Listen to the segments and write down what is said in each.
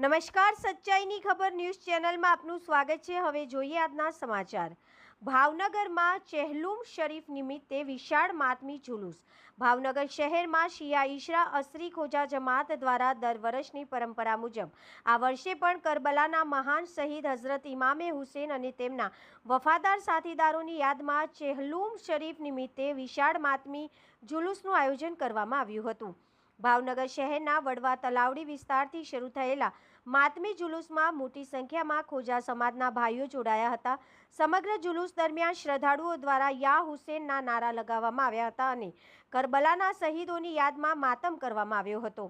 નમસ્કાર, સચ્ચાઈની ખબર ન્યૂઝ ચેનલમાં આપનું સ્વાગત છે। હવે જોઈએ આજના સમાચાર। ભાવનગરમાં ચહેલુમ શરીફ નિમિત્તે વિશાળ માતમી જુલુસ। ભાવનગર શહેરમાં શિયા ઈશરા અસરી ખોજા જમાત દ્વારા દર વર્ષની પરંપરા મુજબ આ વર્ષે પણ કરબલાના મહાન શહીદ હઝરત ઇમામે હુસેન અને તેમના વફાદાર સાથીદારોની યાદમાં ચહેલુમ શરીફ નિમિત્તે વિશાળ માતમી જુલુસનું આયોજન કરવામાં આવ્યું હતું। ભાવનગર શહેરના વડવા તલાવડી વિસ્તારથી શરૂ થયેલા માતમી જુલુસમાં મોટી સંખ્યામાં ખોજા સમાજના ભાઈઓ જોડાયા હતા। સમગ્ર જુલુસ દરમિયાન શ્રદ્ધાળુઓ દ્વારા યા હુસેનના નારા લગાવવામાં આવ્યા હતા અને કરબલાના શહીદોની યાદમાં માતમ કરવામાં આવ્યો હતો।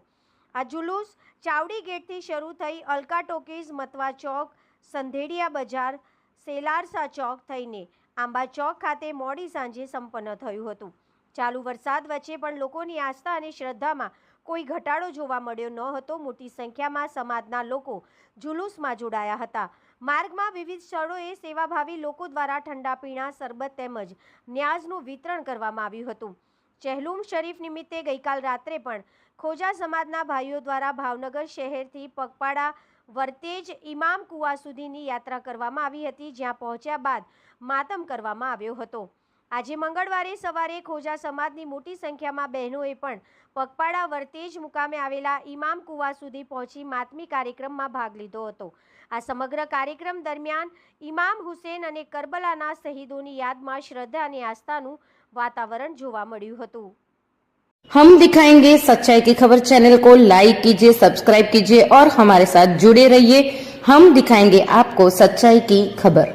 આ જુલુસ ચાવડી ગેટથી શરૂ થઈ અલકા ટોકીઝ, મતવા ચોક, સંધેડિયા બજાર, સેલારસા ચોક થઈને આંબા ચોક ખાતે મોડી સાંજે સંપન્ન થયું હતું। ચાલુ વરસાદ વચ્ચે પણ લોકોની આસ્થા અને શ્રદ્ધામાં કોઈ ઘટાડો જોવા મળ્યો ન હતો। મોટી સંખ્યામાં સમાજના લોકો જુલુસમાં જોડાયા હતા। માર્ગમાં વિવિધ સ્થળોએ સેવાભાવી લોકો દ્વારા ઠંડા પીણા, શરબત તેમજ ન્યાઝનું વિતરણ કરવામાં આવ્યું હતું। ચહેલુમ શરીફ નિમિત્તે ગઈકાલ રાત્રે પણ ખોજા સમાજના ભાઈઓ દ્વારા ભાવનગર શહેરથી પગપાળા વર્તેજ ઇમામ કુવા સુધીની યાત્રા કરવામાં આવી હતી, જ્યાં પહોંચ્યા બાદ માતમ કરવામાં આવ્યો હતો। આજે મંગળવારે સવારે ખોજા સમાજની મોટી સંખ્યામાં બહેનોએ પણ પગપાળા વર્તેજ મુકામે આવેલા ઇમામ કુવા સુધી પહોંચી માતમી કાર્યક્રમમાં ભાગ લીધો હતો। આ સમગ્ર કાર્યક્રમ દરમિયાન ઇમામ હુસેન અને કરબલાના શહીદોની યાદમાં શ્રદ્ધા અને આસ્થાનું વાતાવરણ જોવા મળ્યું હતું। हम दिखाएंगे सच्चाई की खबर चैनल को लाइक कीजिए, सब्सक्राइब कीजिए और हमारे साथ जुड़े रहिए। हम दिखाएंगे आपको सच्चाई की खबर।